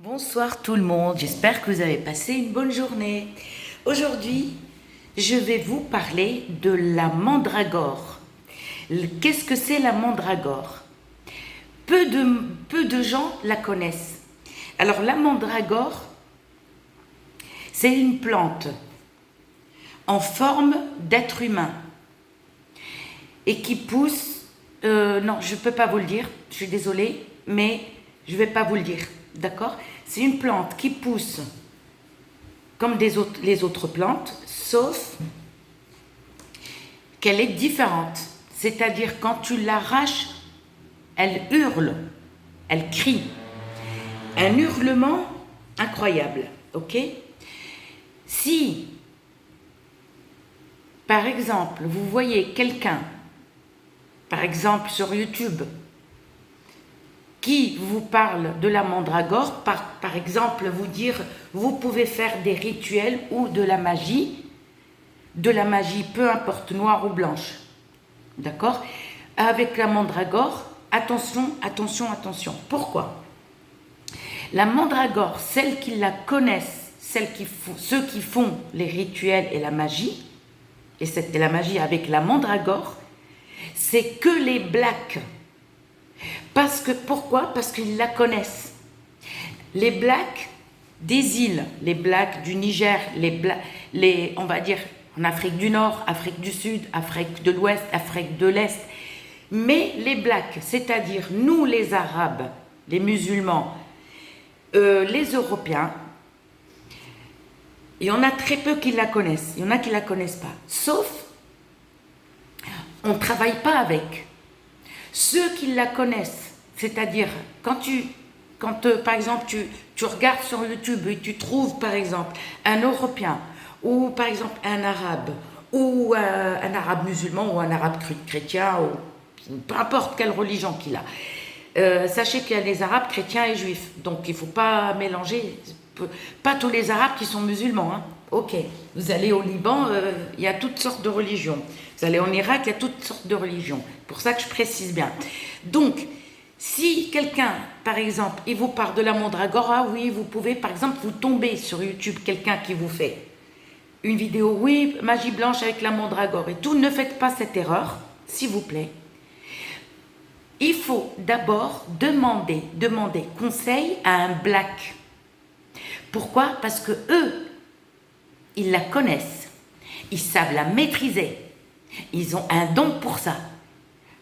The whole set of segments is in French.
Bonsoir tout le monde, j'espère que vous avez passé une bonne journée. Aujourd'hui, je vais vous parler de la mandragore. Qu'est-ce que c'est la mandragore? Peu de gens la connaissent. Alors la mandragore, c'est une plante en forme d'être humain et qui pousse... non, je ne peux pas vous le dire, je suis désolée, mais je ne vais pas vous le dire. D'accord? C'est une plante qui pousse comme les autres plantes, sauf qu'elle est différente. C'est-à-dire quand tu l'arraches, elle hurle, elle crie. Un hurlement incroyable. Ok? Si, par exemple, vous voyez quelqu'un, par exemple sur YouTube, qui vous parle de la mandragore, par exemple, vous dire, vous pouvez faire des rituels ou de la magie, peu importe, noire ou blanche. D'accord? Avec la mandragore, attention, attention, attention. Pourquoi? La mandragore, celles qui la connaissent, ceux qui font les rituels et la magie, et c'est la magie avec la mandragore, c'est que les blacks. Pourquoi? Parce qu'ils la connaissent. Les blacks des îles, les blacks du Niger, on va dire en Afrique du Nord, Afrique du Sud, Afrique de l'Ouest, Afrique de l'Est, mais les blacks, c'est-à-dire nous les Arabes, les musulmans, les Européens, il y en a très peu qui la connaissent, il y en a qui la connaissent pas, sauf on ne travaille pas avec. Ceux qui la connaissent, c'est-à-dire quand par exemple tu regardes sur YouTube et tu trouves par exemple un Européen ou par exemple un Arabe ou un Arabe musulman ou un Arabe chrétien ou peu importe quelle religion qu'il a, sachez qu'il y a des Arabes chrétiens et juifs, donc il ne faut pas mélanger, pas tous les Arabes qui sont musulmans, hein. Ok, vous allez au Liban, il y a toutes sortes de religions. Vous allez en Irak, il y a toutes sortes de religions. Pour ça que je précise bien. Donc, si quelqu'un, par exemple, il vous parle de la mandragore, ah oui, vous pouvez, par exemple, vous tombez sur YouTube, quelqu'un qui vous fait une vidéo, oui, magie blanche avec la mandragore et tout, ne faites pas cette erreur, s'il vous plaît. Il faut d'abord demander conseil à un black. Pourquoi? Parce que eux, ils la connaissent, ils savent la maîtriser, ils ont un don pour ça.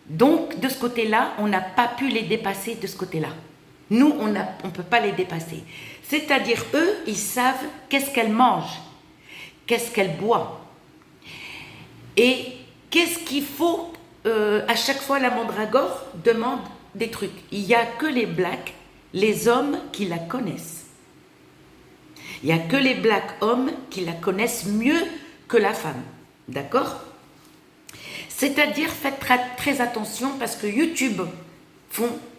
Donc, de ce côté-là, on n'a pas pu les dépasser de ce côté-là. Nous, on ne peut pas les dépasser. C'est-à-dire, eux, ils savent qu'est-ce qu'elle mange, qu'est-ce qu'elle boit. Et qu'est-ce qu'il faut, à chaque fois, la mandragore demande des trucs. Il n'y a que les blacks, les hommes qui la connaissent. Il n'y a que les blacks hommes qui la connaissent mieux que la femme. D'accord? C'est-à-dire, faites très attention parce que YouTube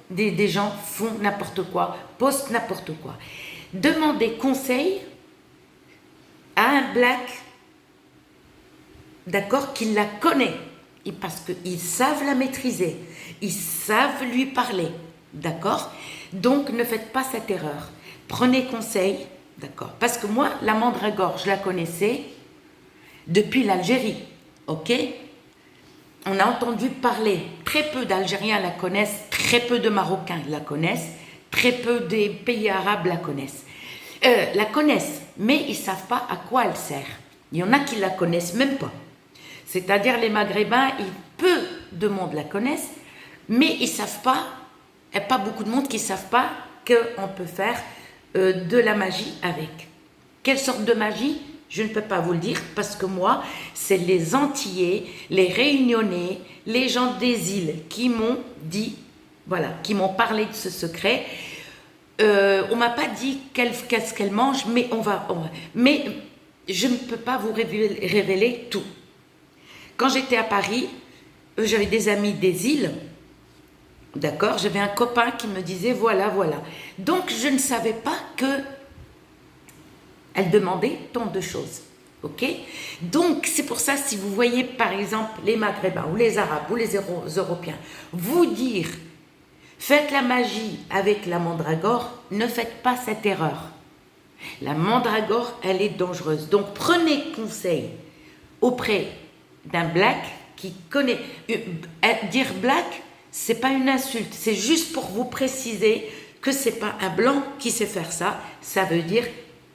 des gens font n'importe quoi, postent n'importe quoi. Demandez conseil à un black, d'accord, qui la connaît, et parce qu'ils savent la maîtriser, ils savent lui parler, d'accord? Donc, ne faites pas cette erreur. Prenez conseil, d'accord? Parce que moi, la mandragore, je la connaissais depuis l'Algérie, ok? On a entendu parler, très peu d'Algériens la connaissent, très peu de Marocains la connaissent, très peu des pays arabes la connaissent. Mais ils ne savent pas à quoi elle sert. Il y en a qui la connaissent même pas. C'est-à-dire les Maghrébins, peu de monde la connaissent, mais ils ne savent pas, il n'y a pas beaucoup de monde qui ne savent pas qu'on peut faire de la magie avec. Quelle sorte de magie? Je ne peux pas vous le dire parce que moi, c'est les Antillais, les Réunionnais, les gens des îles qui m'ont dit, voilà, qui m'ont parlé de ce secret. On ne m'a pas dit qu'est-ce qu'elle mange, mais je ne peux pas vous révéler tout. Quand j'étais à Paris, j'avais des amis des îles, d'accord, j'avais un copain qui me disait voilà. Donc je ne savais pas que elle demandait tant de choses, ok? Donc, c'est pour ça, si vous voyez, par exemple, les Maghrébins, ou les Arabes, ou les Européens, vous dire Faites la magie avec la mandragore, ne faites pas cette erreur. La mandragore, elle est dangereuse. Donc prenez conseil auprès d'un black qui connaît. Dire black, c'est pas une insulte, c'est juste pour vous préciser que c'est pas un blanc qui sait faire ça. Ça veut dire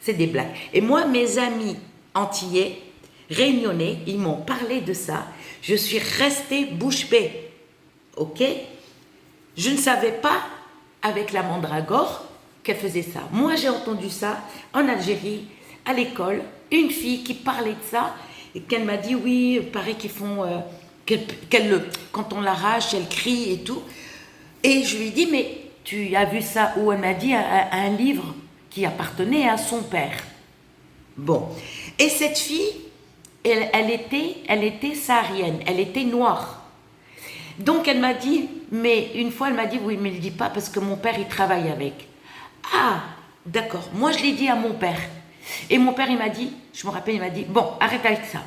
c'est des blacks. Et moi, mes amis antillais, réunionnais, ils m'ont parlé de ça. Je suis restée bouche bée. Ok? Je ne savais pas avec la mandragore qu'elle faisait ça. Moi, j'ai entendu ça en Algérie, à l'école, une fille qui parlait de ça et qu'elle m'a dit oui, il paraît qu'ils font quand on l'arrache, elle crie et tout. Et je lui ai dit mais tu as vu ça où? Elle m'a dit un livre qui appartenait à son père. Bon, et cette fille, elle était saharienne, elle était noire. Donc elle m'a dit, mais une fois elle m'a dit oui mais ne le dis pas parce que mon père il travaille avec. Ah, d'accord, moi je l'ai dit à mon père. Et mon père il m'a dit, je me rappelle, il m'a dit, bon arrête avec ça.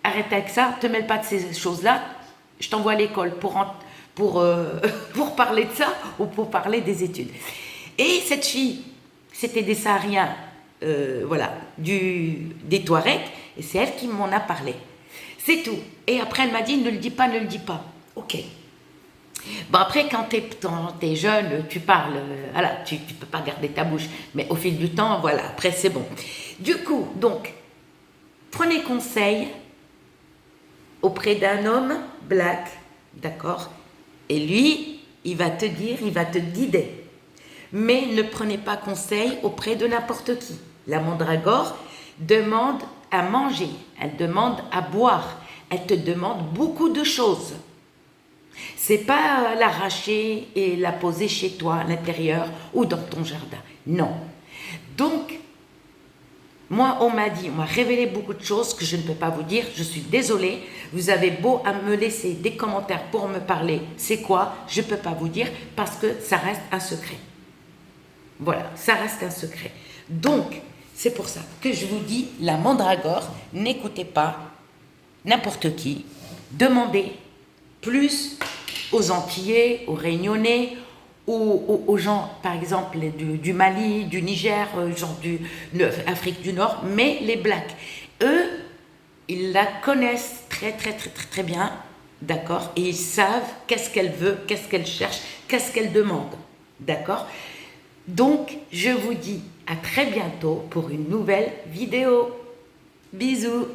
Arrête avec ça, te mêle pas de ces choses-là, je t'envoie à l'école pour parler de ça ou pour parler des études. Et cette fille, c'était des Sahariens, voilà, des Touaregs, et c'est elle qui m'en a parlé. C'est tout. Et après, elle m'a dit, ne le dis pas, ne le dis pas. Ok. Bon, après, quand t'es jeune, tu parles, voilà, tu peux pas garder ta bouche. Mais au fil du temps, voilà, après, c'est bon. Du coup, donc, prenez conseil auprès d'un homme black, d'accord? Et lui, il va te dire, il va te guider. Mais ne prenez pas conseil auprès de n'importe qui. La mandragore demande à manger, elle demande à boire, elle te demande beaucoup de choses. C'est pas l'arracher et la poser chez toi, à l'intérieur ou dans ton jardin. Non. Donc, moi, on m'a révélé beaucoup de choses que je ne peux pas vous dire. Je suis désolée. Vous avez beau à me laisser des commentaires pour me parler. C'est quoi? Je ne peux pas vous dire parce que ça reste un secret. Voilà, ça reste un secret. Donc, c'est pour ça que je vous dis, la mandragore, n'écoutez pas n'importe qui. Demandez plus aux Antillais, aux Réunionnais, aux gens, par exemple, du Mali, du Niger, genre Afrique du Nord, mais les Blacks, eux, ils la connaissent très bien, d'accord? Et ils savent qu'est-ce qu'elle veut, qu'est-ce qu'elle cherche, qu'est-ce qu'elle demande, d'accord? Donc, je vous dis à très bientôt pour une nouvelle vidéo. Bisous!